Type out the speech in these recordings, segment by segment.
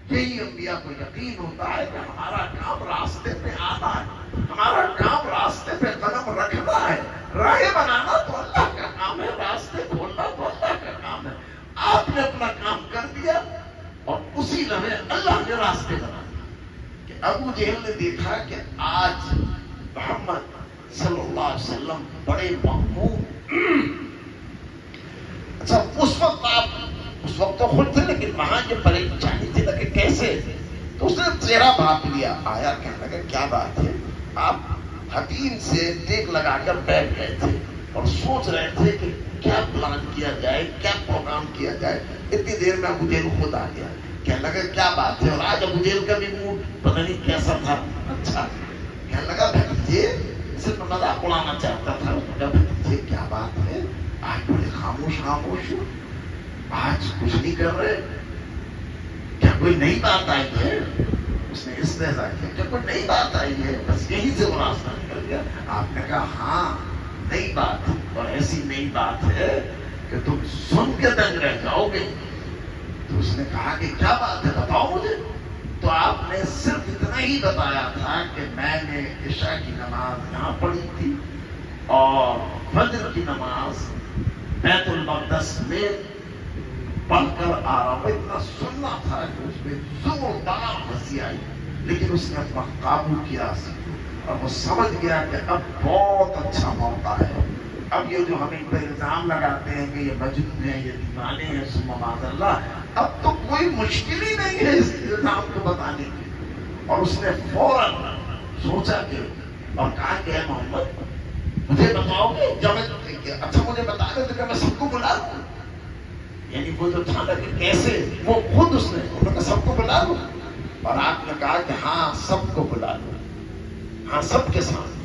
یہی انبیاء کو یقین ہوتا ہے کہ ہمارا کام راستے پہ آنا ہے، ہمارا کام راستے پہ قدم رکھنا ہے۔ راہیں بنانا تو اللہ کا کام ہے، راستے کھولنا تو اللہ کا کام ہے۔ آپ نے اپنا کام کر دیا اور اسی لمحے اللہ نے راستے بنا دیے کہ ابو جہل نے دیکھا کہ آج محمد صلی اللہ علیہ وسلم بڑے مغموم۔ اچھا اس وقت تو خود تھے، لیکن وہاں یہ پریشانی تھی کہ کیسے، تو اس نے چہرہ بھاپ لیا، آیا کہنے لگا کیا بات ہے؟ آپ حتیم سے ٹیک لگا کر بیٹھ گئے تھے اور سوچ رہے تھے کہ کیا پلان کیا جائے، کیا پروگرام کیا جائے۔ اتنی دیر میں ابو جہل خود آ گیا، کہنے لگا کیا بات ہے؟ اور آج ابو جہل کا بھی موڈ پتہ نہیں کیسا تھا، اچھا کہنے لگا بھتیجے، صرف مذاق اڑانا چاہتا تھا۔ اس نے کہا بھتیجے کیا بات ہے؟ آج بڑے خاموش خاموش ہو، آج کچھ نہیں کر رہے، کیا کوئی نئی بات آئی ہے؟ اس نے استہزاء کیا، کیا کوئی نئی بات آئی ہے؟ بس یہیں سے وہ راستہ نکل گیا۔ آپ نے کہا ہاں نئی بات، اور ایسی نئی بات ہے کہ تم سن کے دنگ رہ جاؤ گے۔ تو اس نے کہا کہ کیا بات ہے بتاؤ مجھے۔ تو آپ نے صرف اتنا ہی بتایا تھا کہ میں نے عشاء کی نماز یہاں پڑھی تھی اور فجر کی نماز بیت المقدس میں پڑھ کر آ رہا ہوں۔ اتنا سننا تھا کہ اس میں زوردار ہنسی آئی، لیکن اس نے اپنا قابو کیا اور وہ سمجھ گیا کہ اب بہت اچھا موقع ہے۔ اب یہ جو ہم ان پر الزام لگاتے ہیں کہ یہ مجنون ہیں، یہ دیوانے ہیں، ثم معاذ اللہ، اب تو کوئی مشکل ہی نہیں ہے اس الزام کو بتانے کی۔ اور اس نے فوراً سوچا کہ اور کہا کہ اے محمد مجھے بتاؤ گے، جب اچھا مجھے بتا دیں تو کہ میں سب کو بلا دوں۔ یعنی وہ جو تھا نا کہ کیسے، وہ خود اس نے انہوں نے سب کو بلا دوں، اور آپ نے کہا کہ ہاں سب کو بلا دوں، ہاں سب کے ساتھ۔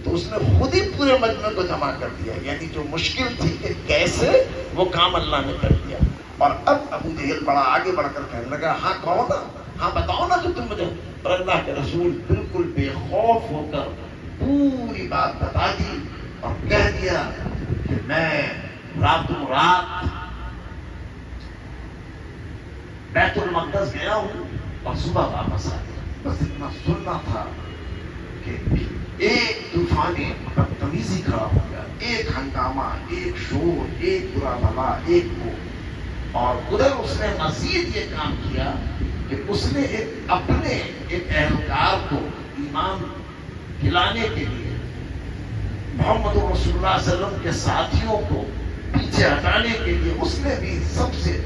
تو اس نے خود ہی پورے مجمع کو جمع کر دیا، یعنی جو مشکل تھی کہ کیسے، وہ کام اللہ نے کر دیا۔ اور اب ابو جہل بڑا آگے بڑھ کر کہنے لگا ہاں کہو نا، ہاں بتاؤ نا جو تم مجھے۔ اور اللہ کے رسول بالکل بے خوف ہو کر پوری بات بتا دی اور کہہ دیا کہ میں راتوں رات بیت المقدس گیا ہوں اور صبح واپس آ گیا۔ بس اتنا سننا تھا کہ ایک طوفانی بدتمیزی کھڑا ہو گیا، ایک ہنگامہ، ایک شور، ایک برا بھلا، ایک وہ۔ اور ادھر اس نے مزید یہ کام کیا کہ اس نے اپنے ایک اہلکار کو ایمان دلانے کے لیے محمد رسول اللہ صلی اللہ علیہ وسلم کے ساتھیوں کو پیچھے ہٹانے کے لیے اس نے بھی سب سے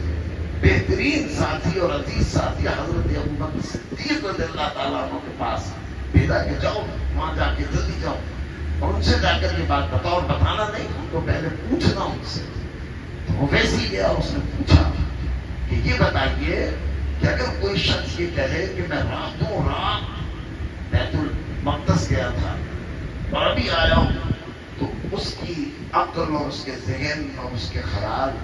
بہترین ساتھی اور عزیز ساتھی حضرت ابوبکر صدیق رضی اللہ تعالیٰ عنہ کے پاس بھیجا کہ جاؤ وہاں جا کے جلدی جاؤ اور ان سے جا کر یہ بات بتاؤ، اور بتانا نہیں، ان کو پہلے پوچھنا ان سے۔ تو وہ ویسے ہی گیا، اس نے پوچھا کہ یہ بتائیے کہ اگر کوئی شخص یہ کہے کہ میں راتوں رات بیت المقدس گیا تھا اور ابھی آیا ہوں، تو اس کی عقل اور اس کے ذہن اور اس کے خیال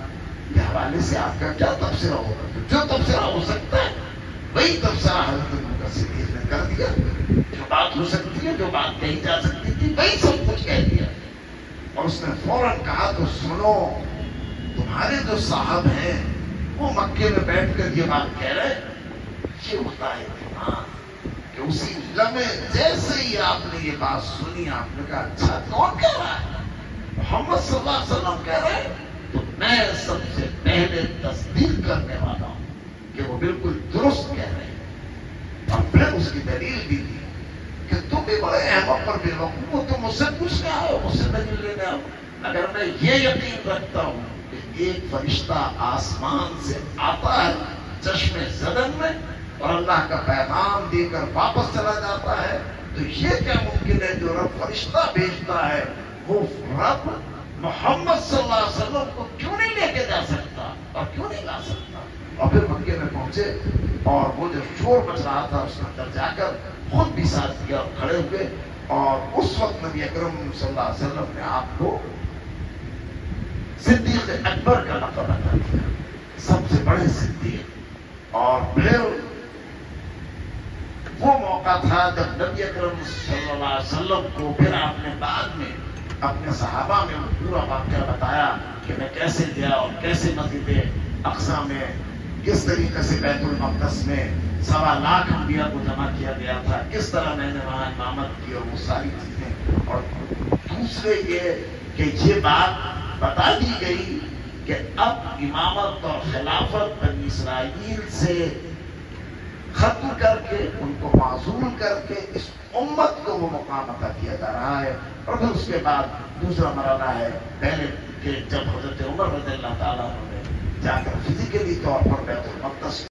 کے حوالے سے آپ کا کیا تبصرہ ہوگا؟ جو تبصرہ ہو سکتا ہے وہی تبصرہ حضرت ابوبکر صدیق نے کر دیا۔ جو بات ہو سکتی ہے، جو بات کہی جا سکتی تھی، وہی سب کچھ کہہ دیا۔ اور اس نے فوراً کہا تو سنو، تمہارے جو صاحب ہیں وہ مکے میں بیٹھ کر یہ بات کہہ رہے، یہ ہوتا ہے کہ اسی لمحے جیسے ہی آپ نے یہ بات سنی، آپ نے کہا اچھا کون کہہ رہا ہے؟ محمد صلی اللہ علیہ وسلم کہہ رہے ہیں، تو میں سب سے پہلے تصدیق کرنے والا ہوں کہ وہ بالکل درست کہہ رہے ہیں۔ اور پھر اس کی دلیل بھی دی کہ تم بھی بڑے احمد پر بے وقوف، تم مجھ سے پوچھنے آئے ہو، مجھ سے دلیل لینے آئے ہو۔ اگر میں یہ یقین رکھتا ہوں کہ ایک فرشتہ آسمان سے آتا ہے چشم زدن میں اور اللہ کا پیغام دے کر واپس چلا جاتا ہے، تو یہ کیا ممکن ہے جو رب فرشتہ بھیجتا ہے وہ رب محمد صلی اللہ علیہ وسلم کو کیوں نہیں لے کے جا سکتا اور کیوں نہیں لا سکتا؟ اور پھر مکے میں پہنچے اور وہ جو شور مچ رہا تھا اس کے اندر جا کر خود بھی ساتھ دیا اور کھڑے ہوئے، اور اس وقت نبی اکرم صلی اللہ علیہ وسلم نے آپ کو صدیق اکبر کا لقب عطا کیا، سب سے بڑے صدیق۔ اور پھر وہ موقع تھا جب نبی اکرم صلی اللہ علیہ وسلم کو پھر آپ نے بعد میں اپنے صحابہ میں پورا واقعہ بتایا کہ میں کیسے گیا اور کیسے مسجد اقصی میں کس طریقے سے بیت المقدس میں 1.25 انبیاء کو جمع کیا گیا تھا، کس طرح میں نے وہاں امامت کی، اور وہ ساری چیزیں. اور دوسرے یہ کہ یہ بات بتا دی گئی کہ اب امامت اور خلافت بنی اسرائیل سے ختم کر کے، ان کو معزول کر کے اس امت کو وہ مقام عطا کیا جا رہا ہے. اور پھر اس کے بعد دوسرا مرحلہ ہے پہلے کہ جب حضرت عمر رضی اللہ تعالیٰ عنہ نے جا کر فزیکلی طور پر بیت المقدس